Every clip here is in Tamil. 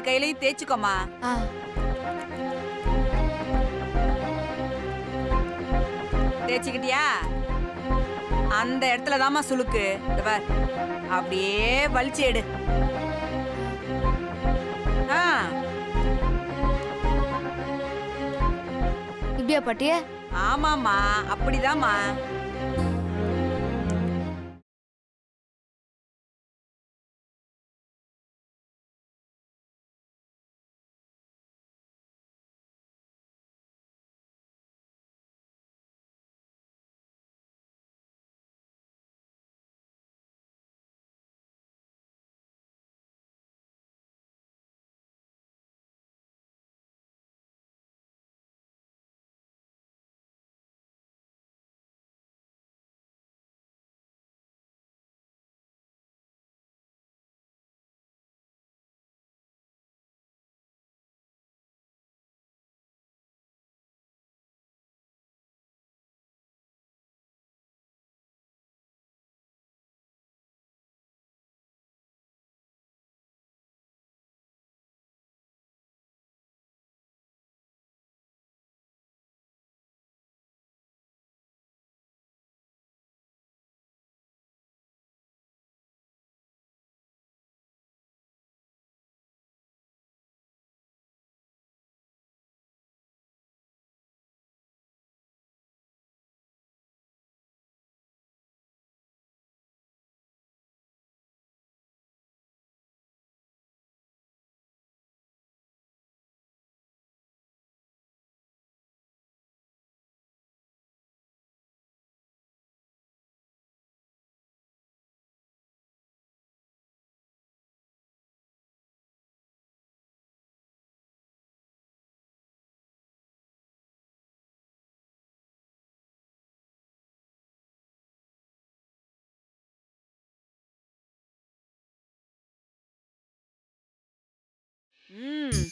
கையிலயும் தேய்ச்சுக்கோமா. தேய்ச்சிக்கிட்டியா? அந்த இடத்துல தாமா சுளுக்கு. அப்படியே வலிச்சு எடு. இப்படியா பாட்டிய? ஆமாமா, அப்படிதாம்மா.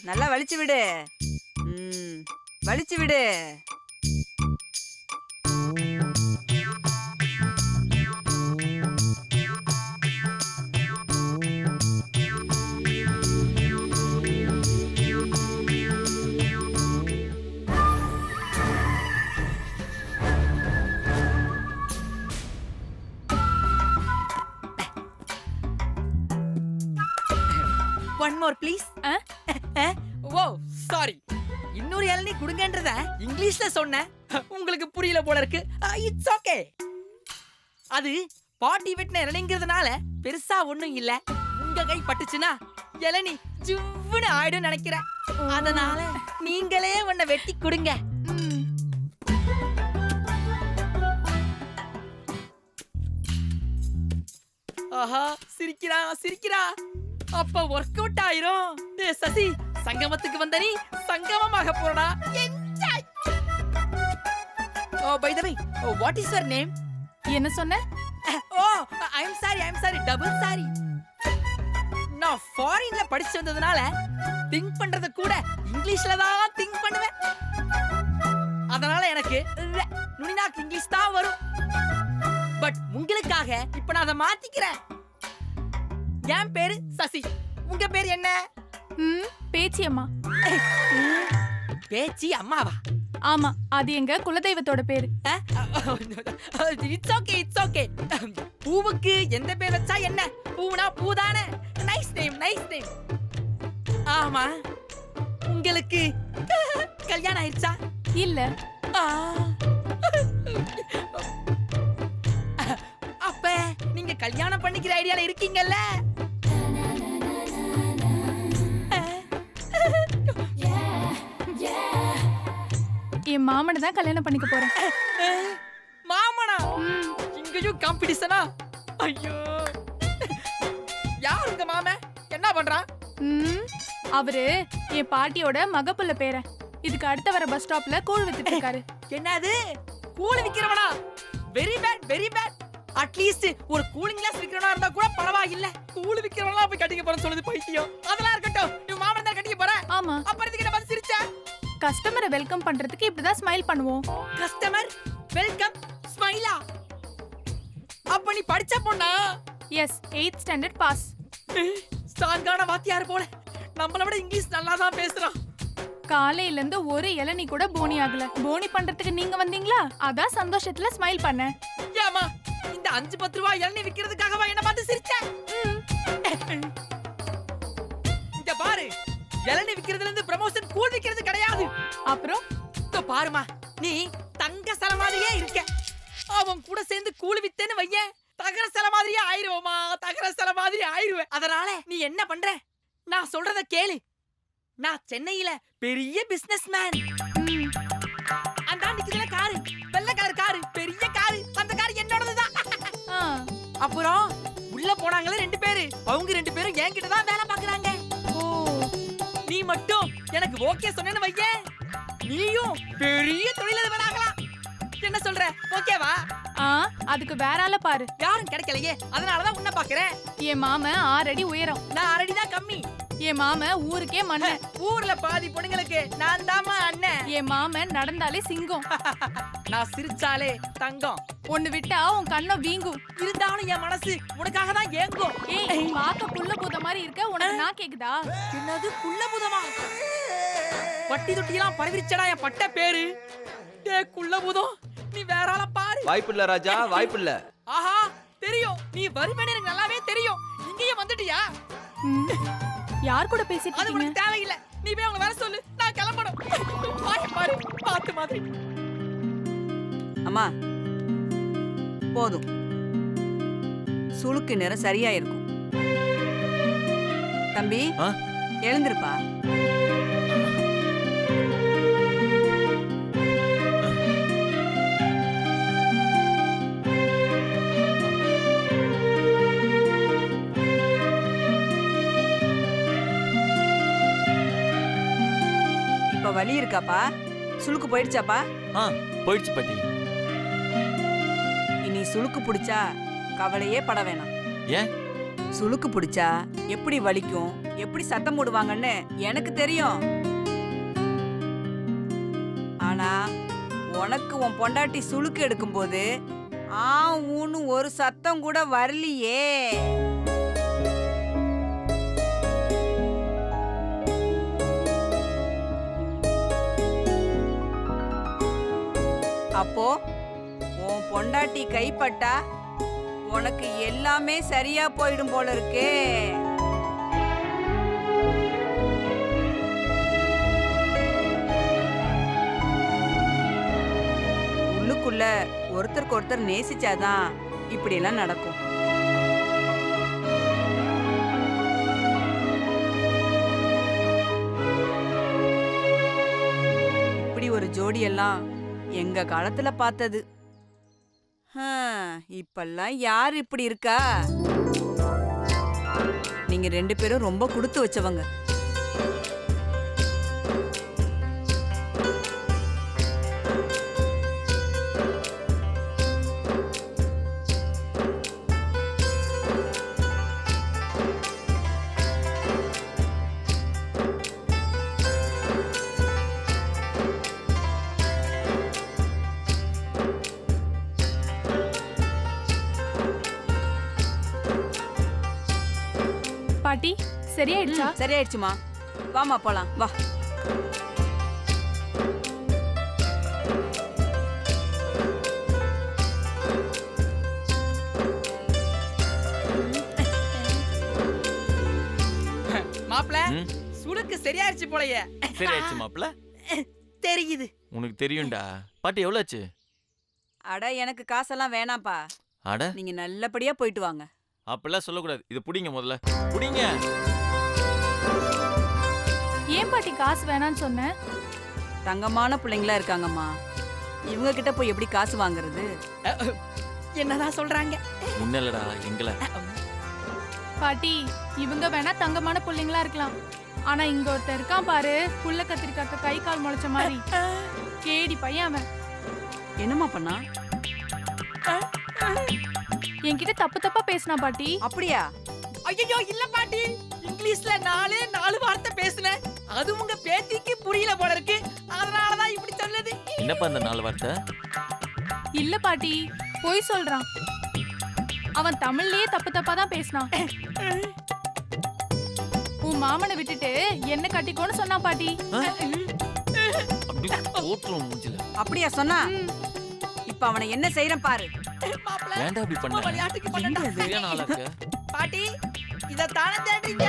நல்லா வலிச்சு விடு. வலிச்சு விடு. One more please. Oh sorry. இன்னொரு இளநீ குடுங்கன்றத இங்கிலீஷ்ல சொன்னேன். உங்களுக்கு புரியல போல இருக்கு. It's okay. அது பாட்டி வெட்டின இளநீங்கிறதுனால பெருசா ஒண்ணும் இல்ல. உங்க கை பட்டுச்சுன்னா இளநீ ஜுவ்வுன்னு ஆயிடும் நினைக்கிறேன். அதனால நீங்களே ஒன்ன வெட்டி கொடுங்க. ஆஹா, சிரிக்கிறா சிரிக்கிறா. அப்ப ஒர்க் அவுட் ஆயிரும். சசி, சங்கமத்துக்கு வந்த நீ சங்கமமாக போறடா. Enjoy. Oh by the way, what is your name? என்ன சொன்ன? Oh I am sorry double sorry. நான் ஃபாரின்ல படிச்சு வந்ததனால திங்க் பண்றது கூட இங்கிலீஷ்ல தான் திங்க் பண்ணுவேன். அதனால எனக்கு நுனிநாக்கு இங்கிலீஷ் தான் வரும். பட் உங்களுக்காக இப்ப நான் அதை மாத்திக்கிறேன். என் பேரு சசி. உங்க பேர் என்ன? பேச்சி அம்மா. பேச்சி அம்மாவா? ஆமா, அது எங்க குலதெய்வத்தோட பேரு. It's okay it's okay. பூவுக்கு எந்த பேர் வச்சா என்ன? பூனா பூதானே. Nice name nice name. ஆமா, உங்களுக்கு கல்யாணம் ஆயிடுச்சா? இல்ல. அப்ப நீங்க கல்யாணம் பண்ணிக்கிற ஐடியால இருக்கீங்கல்ல? என் மாமனை தான் கல்யாணம் பண்ணிக்க போறேன். மாமனா? இங்கேயும் காம்படிஷனா? ஐயோ, யார் உங்க மாமன்? என்ன பண்றான்? அவரு என் பாட்டியோட மகப்புள்ள பேரன். இதுக்கு அடுத்த வர பஸ் ஸ்டாப்ல கூழ் வித்துட்டு இருக்காரு. என்னது, கூழ் விக்கிறவனா? Very bad very bad. At least ஒரு கூலிங் கிளாஸ் விக்கிறவனா இருந்தா கூட பரவாயில்லை. கூழ் விக்கிறவனா போய் கட்டிக்க போறேன்னு சொல்லுது பைத்தியம். அதெல்லாம் இருக்கட்டும், நீ மாமன் தான் கட்டிக்க போற. ஆமா. அப்புறம் இதுக்கு என்ன பதில் சிரிச்சா? கஸ்டமரை வெல்கம் பண்றதுக்கு இப்படிதான் ஸ்மைல் பண்ணுவோம். கஸ்டமர் வெல்கம் ஸ்மைலா? அப்ப நீ படிச்ச பொண்ணா? Yes, 8th standard pass. ஸ்ட்ராங்கான வாத்தியார் போல. நம்மள விட இங்கிலீஷ் நல்லா தான் பேசுறான். காலையில இருந்து ஒரு இளநீ கூட போனி ஆகல. போனி பண்றதுக்கு நீங்க வந்தீங்களா? அதான் சந்தோஷத்துல ஸ்மைல் பண்ணேன். ஏமா இந்த 5-10 ரூபாய் இளநீ விக்கிறதுக்காகவா என்ன பார்த்து சிரிச்ச? இங்க பாரு, இளநீ விக்கிறதுல இருந்து ப்ரமோஷன் கூல் விக்கிறது கிடையாது. அப்புறம் இதோ பாருமா, நீ தங்க சல மாதிரியே இருக்க. அவன் கூட சேர்ந்து கூல் வித்தேன்னு வையேன், தகர சல மாதிரியே ஆயிருவோமா, தகர சல மாதிரி ஆயிருவேன். அதனால நீ என்ன பண்ற, நான் சொல்றத கேளு. நான் சென்னையில பெரிய பிசினஸ் மேன். அந்த நிக்குதுல காரு, வெள்ளக்காரு காரு, பெரிய காரு, அந்த காரு என்னோடதுதான். அப்புறம் உள்ள போனாங்களே 2 பேரு, அவங்க 2 பேரும் என்கிட்ட தான் வேலை பாக்குறாங்க. ஓ, நீ மட்டும் எனக்கு ஓகே சொன்னேன்னு வையேன், நீயும் பெரிய தொழிலதிபர் ஆகலாம். என்ன சொல்ற, ஓகேவா? அதுக்கு வேற ஆள பாரு. யாரும் கிடைக்கலையே, அதனாலதான் உன்னை பாக்குறேன். என் மாமன் 6 அடி உயரம், நான் 6 அடி தான் கம்மி. என் மாமன் ஊருக்கே மண்ணன். ஊர்ல பாதி பொண்ணுங்களுக்கு நான் தாமா அண்ணன். என் மாமன் நடந்தாலே சிங்கம். நான் சிரிச்சாலே தங்கம். ஒண்ணு விட்டா உன் கண்ணம் வீங்கும். இருந்தாலும் என் மனசு உனக்காக தான் ஏங்கும். ஏய், பாக்க புள்ள பூத மாதிரி இருக்க, உனக்கு நான் கேக்குதா? என்னது குள்ள பூதமா? பட்டி தொட்டியெல்லாம் பரவிச்சடா என் பட்ட பேரு. டே குள்ள பூதம், நீ வேற ஆள பாரு. வாய்ப்பில்ல ராஜா, வாய்ப்பில்ல. ஆஹா, தெரியும் நீ வருவேன்னு எனக்கு நல்லாவே தெரியும். இங்கேயே வந்துட்டியா? யார் கூட பேசிட்டு அது இருக்கீங்க? உனக்கு தேவையில்லை. நீ போய் அவங்க வர சொல்லு, நான் கிளம்பணும். வாய் பாரு, பாத்து மாதிரி. அம்மா போதும், சுளுக்கு நேரம் சரியா இருக்கும். தம்பி எழுந்திருப்பா. இப்ப வலி இருக்காப்பா? சுளுக்கு போயிடுச்சாப்பா? போயிடுச்சு பாட்டி. இனி சுளுக்கு பிடிச்சா கவலையே பட வேணாம். ஏன்? சுளுக்கு பிடிச்சா எப்படி வலிக்கும், எப்படி சத்தம் போடுவாங்கன்னு எனக்கு தெரியும். ஆனா உனக்கு உன் பொண்டாட்டி சுளுக்கு எடுக்கும்போது ஊன்னு ஒரு சத்தம் கூட வரலையே. அப்போ உன் பொண்டாட்டி கைப்பட்டா உனக்கு எல்லாமே சரியா போயிடும் போல இருக்கே. உள்ளுக்குள்ள ஒருத்தருக்கு ஒருத்தர் நேசிச்சாதான் இப்படி எல்லாம் நடக்கும். இப்படி ஒரு ஜோடியெல்லாம் எங்க காலத்துல பார்த்தது. இப்பெல்லாம் யார் இப்படி இருக்கா? நீங்க 2 பேரும் ரொம்ப கொடுத்து வச்சவங்க. பாட்டி சரியாயிடுச்சா? சரியாயிடுச்சுமா, வாமா போலாம் வா. மாப்ள, சுளுக்கு சரியாயிருச்சு போலயே. சரியாயிடுச்சு மாப்ள. தெரியுது. உனக்கு தெரியும்டா. பாட்டி எவ்வளவு ஆச்சு? அட எனக்கு காசெல்லாம் வேணாம்ப்பா. அட நீங்க நல்லபடியா போயிட்டு வாங்க. அப்பெல்லாம் சொல்லக்கூடாது. இது புடிங்க, முதல்ல புடிங்க. ஏன் பாட்டி காசு வேணான்னு சொன்ன? தங்கமான பிள்ளைங்களா இருக்காங்கம்மா, இவங்க கிட்ட போய் எப்படி காசு வாங்குறது? என்னதான் சொல்றாங்க? முன்னலடா எங்கள. பாட்டி இவங்க வேணா தங்கமான பிள்ளைங்களா இருக்கலாம், ஆனா இங்க ஒருத்தர் இருக்கான் பாரு, புள்ள கத்திரிக்காக்க கை கால் முளைச்ச மாதிரி கேடி பையன் அவன். என்னம்மா பண்ணா? என்கிட்ட தப்பு தப்பா பேசினா பாட்டி. அப்படியா? ஐயோ இல்ல பாட்டி, இங்கிலீஷ்ல 4 வார்த்தை பேசுனேன். அது உங்க பேத்திக்கு புரியல போல இருக்கு, அதனாலதான் இப்படி சொல்லுது. என்னப்பா அந்த 4 வார்த்தை? இல்ல பாட்டி, பொய் சொல்றான். அவன் தமிழ்லயே தப்பு தப்பா தான் பேசினான். உன் மாமனை விட்டுட்டு என்ன கட்டிக்கோன்னு சொன்னா பாட்டி. அப்படி போட்டுரும் மூஞ்சில. அப்படியா சொன்னா? இப்ப அவனை என்ன செய்யறேன் பாரு. மாப்பிள, ஏன்டா இப்படி பண்ண? விளையாட்டுக்கு பண்ணடா. சரியான ஆளா இருக்க. பாட்டி இத தானே தேடுறீங்க.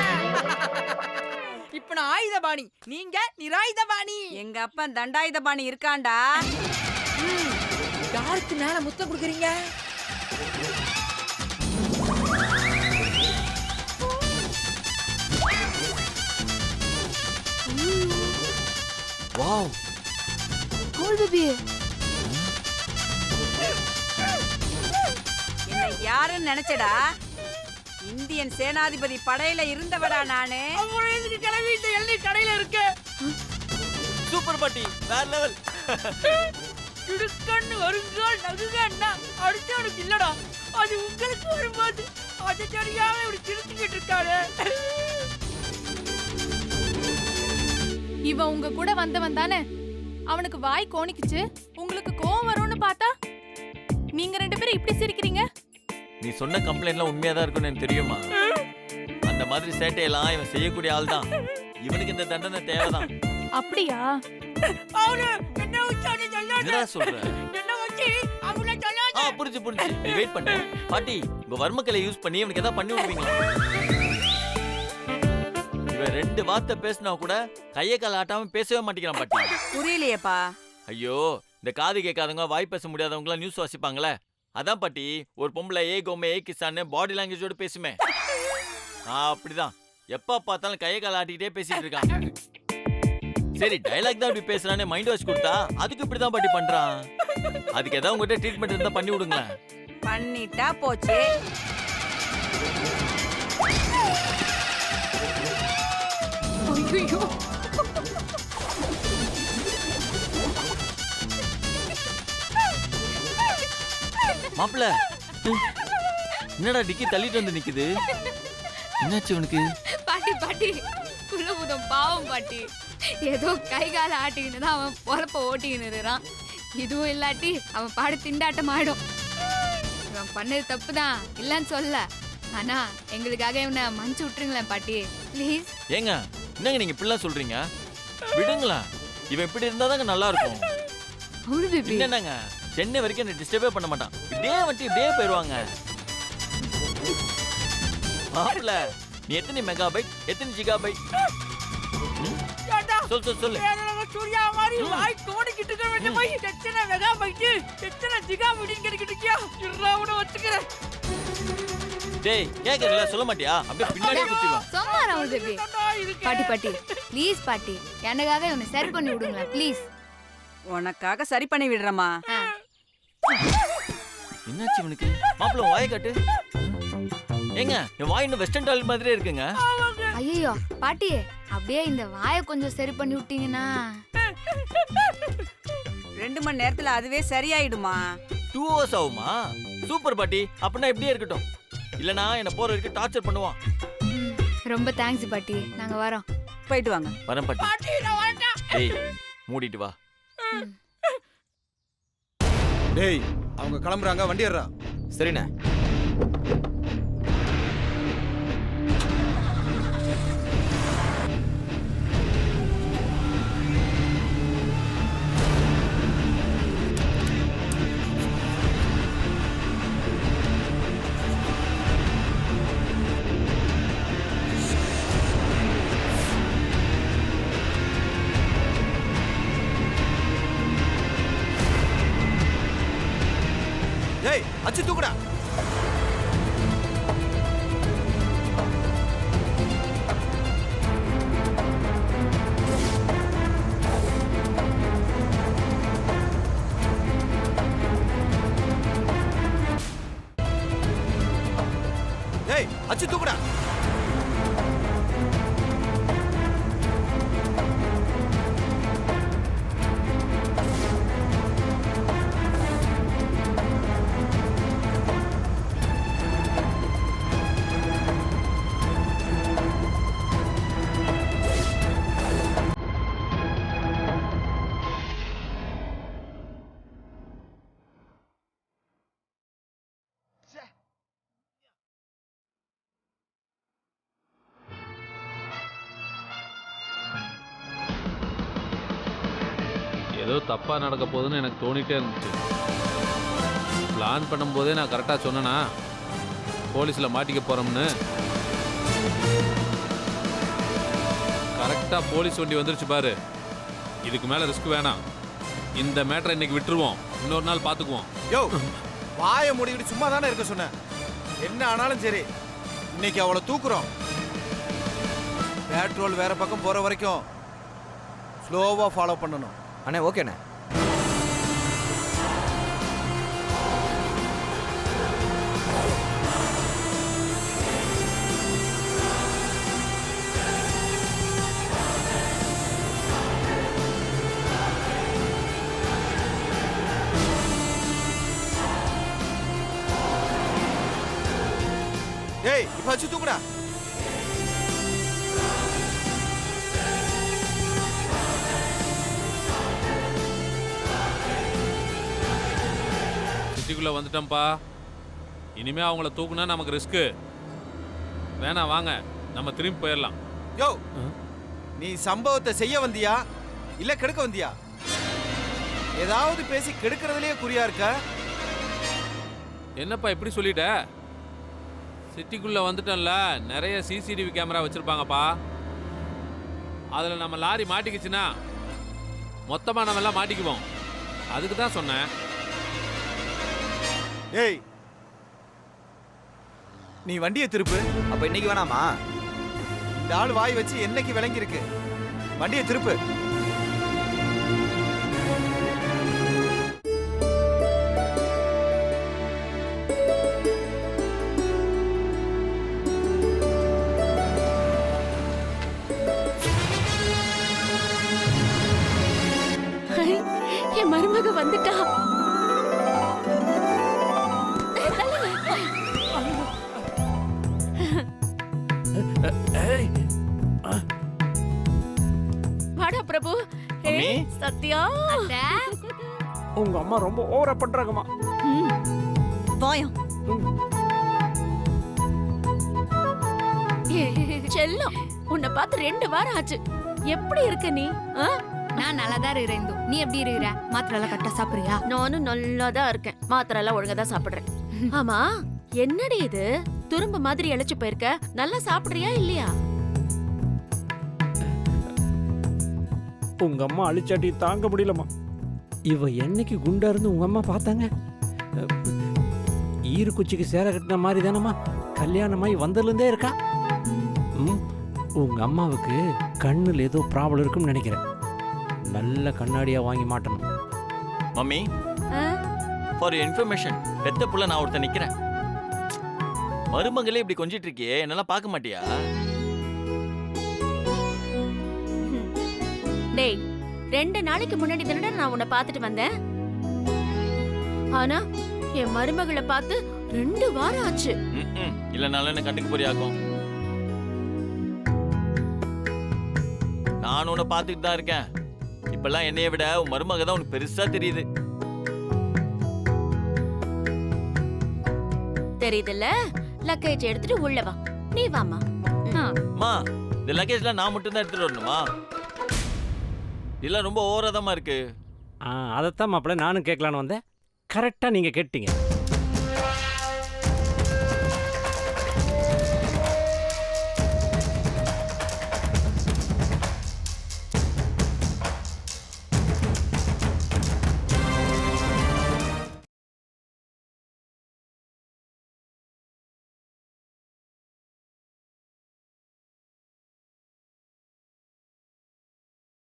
இப்ப நான் ஆயுதபாணி, நீங்க நிராயுதபாணி. எங்க அப்பன் தண்டாயுதபாணி இருக்கான்டா. யாருக்கு மேல முத்தம் கொடுக்குறீங்க? வாவ். கோல் பேபி. என்ன யாருன்னு நினைச்சடா? இந்தியன் சேனாதிபதி படையில இருந்தவடா நானு. அப்புறம் எதுக்கு கிளம்பி இந்த எள்ளி கடையில இருக்கு? சூப்பர் பாட்டி, வேற லெவல். இடுக்கண்ணு வருங்கால் நகுகன்னா அடுத்தவனுக்கு இல்லடா, அது உங்களுக்கு வரும்போது அது தெரியாம இப்படி சிரிச்சுக்கிட்டு இருக்காரு. இவன் உங்க கூட வந்தவன் தானே? அவனுக்கு வாய் கோணிக்குச்சு, உங்களுக்கு கோவம் வரும்னு பார்த்தா நீங்க 2 பேரும் இப்படி சிரிக்கிறீங்க. நீ சொன்ன கம்ப்ளைண்ட்லாம் உண்மையா தான் இருக்கும்னு எனக்கு தெரியுமா? அந்த மாதிரி சேட்டையெல்லாம் இவன் செய்யக்கூடிய ஆள் தான். இவனுக்கு இந்த தண்டனை தேவைதான். அப்படியா? அவரு என்ன வச்சானே சொல்லாத. என்னடா சொல்ற? என்ன வச்சி அவளை சொல்லாத. புரிஞ்சு நீ வெயிட் பண்ணு பாட்டி. உங்க வர்மக்கலை யூஸ் பண்ணி இவனுக்கு ஏதாவது பண்ணி விடுவீங்களா? இவன் 2 வார்த்தை பேசினா கூட கையை கால் ஆட்டாம பேசவே மாட்டேங்கிறான் பாட்டி. புரியலையேப்பா. ஐயோ, இந்த காது கேட்காதவங்க வாய் பேச முடியாதவங்க நியூஸ் வாசிப்பாங்களே, அதான் பாட்டி. ஒரு பொம்பளை ஏ கோமே ஏ கிசான்னு பாடி லாங்குவேஜோட பேசுமே, அப்படிதான். எப்ப பார்த்தாலும் கையை கால் ஆட்டிக்கிட்டே பேசிட்டு இருக்கான். சரி, டைலாக் தான் இப்படி பேசுறானே மைண்ட் வாஷ் கொடுத்தா அதுக்கு இப்படிதான் பாட்டி பண்றான். அதுக்கு ஏதாவது உங்ககிட்ட ட்ரீட்மெண்ட் இருந்தா பண்ணி விடுங்களேன். பண்ணிட்டா போச்சு. ஐயோ, மாப்பிள்ள, என்னடா டிக்கி தள்ளிட்டு வந்து நிக்குது? என்னாச்சு உனக்கு? பாட்டி பாட்டி குலபுதம் பாவம் பாட்டி. ஏதோ கை கால ஆட்டிக்கின்னு தான் அவன் பொழப்ப ஓட்டிக்கின்னு இருக்கிறான். இதுவும் இல்லாட்டி அவன் பாடு திண்டாட்டம் ஆயிடும். இவன் பண்ணது தப்பு தான் இல்லைன்னு சொல்ல, ஆனா எங்களுக்காக இவனை மன்னிச்சு விட்டுருங்களேன் பாட்டி ப்ளீஸ். ஏங்க, என்னங்க நீங்க இப்படிலாம் சொல்றீங்க? விடுங்களா, இவன் இப்படி இருந்தாதாங்க நல்லா இருக்கும். அவரு பேபி என்னங்க, சென்னை வரைக்கும் என்ன டிஸ்டர்பே பண்ண மாட்டான். இப்படியே வந்துட்டு இப்படியே போயிடுவாங்க. மாப்பிள்ள, நீ எத்தனை மெகாபைட் எத்தனை ஜிகாபைட்? சொல்லு. சூர்யா மாதிரி வாய் தோணிக்கிட்டு இருக்க வேண்டிய போய் எத்தனை மெகா பைட்டு எத்தனை ஜிகா பைட்டுன்னு கேட்டுக்கிட்டு இருக்கியா? இருறாவோட வச்சுக்கிறேன். டேய், கேக்குறல சொல்ல மாட்டியா? அப்படியே பின்னாடியே குத்திடுவான். சொன்னார் அவரு பேபி. பாட்டி பாட்டி ப்ளீஸ் பாட்டி, எனக்காக இவனை சரி பண்ணி விடுங்களேன் ப்ளீஸ். உனக்காக சரி பண்ணி விடுறமா. என்னாச்சு இவனுக்கு? மாப்பிள்ள வாயை காட்டு. ஏங்க, என் வாய் இன்னும் வெஸ்டர்ன் டாய்லெட் மாதிரியே இருக்குங்க. ஐயோ பாட்டி, அப்படியே இந்த வாயை கொஞ்சம் சரி பண்ணி விட்டீங்கன்னா. 2 மணி நேரத்துல அதுவே சரியாயிடுமா? 2 hours ஆகுமா? சூப்பர் பாட்டி. அப்படின்னா இப்படியே இருக்கட்டும். இல்லனா என்ன போற வரைக்கும் டார்ச்சர் பண்ணுவான். ரொம்ப தேங்க்ஸ் பாட்டி, நாங்க வரோம். போயிட்டு வாங்க. வரேன் பாட்டி. பாட்டி நான் வரேன். டேய், மூடிட்டு வா. டேய், அவங்க கிளம்புறாங்க, வண்டி ஏறா. சரிண்ணே. டேய், அச்சு தூக்குடா. டேய், அச்சு தூக்குடா. ஏதோ தப்பாக நடக்க போகுதுன்னு எனக்கு தோணிட்டே இருந்துச்சு. பிளான் பண்ணும்போதே நான் கரெக்டாக சொன்னேனா போலீஸில் மாட்டிக்க போகிறோம்னு. கரெக்டாக போலீஸ் வண்டி வந்துருச்சு பாரு. இதுக்கு மேலே ரிஸ்க் வேணாம். இந்த மேட்டரை இன்னைக்கு விட்டுருவோம், இன்னொரு நாள் பார்த்துக்குவோம். யோ வாயை மூடிக்கிட்டு சும்மா தானே இருக்க சொன்னேன். என்ன ஆனாலும் சரி இன்னைக்கு அவளை தூக்குறோம். பேட்ரோல் வேற பக்கம் போற வரைக்கும் ஸ்லோவா ஃபாலோ பண்ணணும். அண்ணே ஓகேண்ணே. ஏய் இப்ப வச்சு தூக்குடா. சிட்டிக்குள்ளே வந்துட்டோம்ப்பா. இனிமே அவங்கள தூக்குனா நமக்கு ரிஸ்க்கு வேணாம். வாங்க நம்ம திரும்பி போயிடலாம். யோ நீ சம்பவத்தை செய்ய வந்தியா இல்ல கெடுக்க வந்தியா? ஏதாவது பேசி கெடுக்கிறதுலயே குறியா இருக்க. என்னப்பா இப்படி சொல்லிட்ட? சிட்டிக்குள்ளே வந்துட்டோம்ல, நிறைய சிசிடிவி கேமரா வச்சுருப்பாங்கப்பா. அதில் நம்ம லாரி மாட்டிக்கிச்சுன்னா மொத்தமாக நம்ம எல்லாம் மாட்டிக்குவோம். அதுக்கு தான் சொன்னேன். ஏய் நீ வண்டியை திருப்பு. அப்ப இன்னைக்கு வேணாமா? இந்த ஆள் வாய் வச்சு என்னைக்கு விளங்கி இருக்கு. வண்டியை திருப்பு. என் மருமக வந்துட்டா. வாடா பிரபு. மம்மி? சத்யா அத்தை, உங்க அம்மா ரொம்ப ஓவரா பண்றாங்கம்மா. வாயம் செல்லம், உன்னை பார்த்து 2 வாரம் ஆச்சு. எப்படி இருக்க நீ? நான் நல்லாதான் இருக்கிறேன். நீ எப்படி இருக்கிற? மாத்திரை எல்லாம் கரெக்டா சாப்பிடுறியா? நானும் நல்லா தான் இருக்கேன். மாத்திரை எல்லாம் ஒழுங்கா தான் சாப்பிடுறேன். ஆமா என்னடி இது துரும்பு மாதிரி இழைச்சு போயிருக்க? நல்லா சாப்பிடுறியா இல்லையா? உங்க அம்மா அழிச்சாட்டி தாங்க முடியலம்மா. இவ என்னைக்கு குண்டா இருந்து உங்க அம்மா பார்த்தாங்க? ஈரு குச்சிக்கு சேர கட்டின மாதிரி தானம்மா கல்யாணமாயி வந்ததுலேருந்தே இருக்கா. உங்க அம்மாவுக்கு கண்ணுல ஏதோ ப்ராப்ளம் இருக்குன்னு நினைக்கிறேன். நல்ல கண்ணாடியா வாங்கி மாட்டணும். மம்மி ஃபார் இன்ஃபர்மேஷன், பெத்த புள்ள நான் ஒருத்தன் நிக்கிறேன். மருமகளே இப்படி கொஞ்சிட்டு இருக்கியே, என்னெல்லாம் பார்க்க மாட்டியா? டேய் 2 நாளைக்கு முன்னாடி தானடா நான் உன்னை பார்த்துட்டு வந்தேன். ஆனா என் மருமகளை பார்த்து 2 வாரம் ஆச்சு. இல்லைனாலும் என்ன கண்டுக்க போறியாக்கும். நான் உன்னை பார்த்துட்டு தான் இருக்கேன். இப்பெல்லாம் என்னைய விட உன் மருமக தான் உனக்கு பெருசா தெரியுது. தெரியுதுல்ல? லக்கேஜ் எடுத்துட்டு உள்ள வா. நீ வாமா. அம்மா, இந்த லக்கேஜ்லாம் நான் மட்டும் தான் எடுத்துட்டு வரணுமா? இதெல்லாம் ரொம்ப ஓவராதமா இருக்கு. அதைத்தான் மாப்பிள்ள நானும் கேட்கலான்னு வந்தேன். கரெக்டாக நீங்கள் கேட்டீங்க.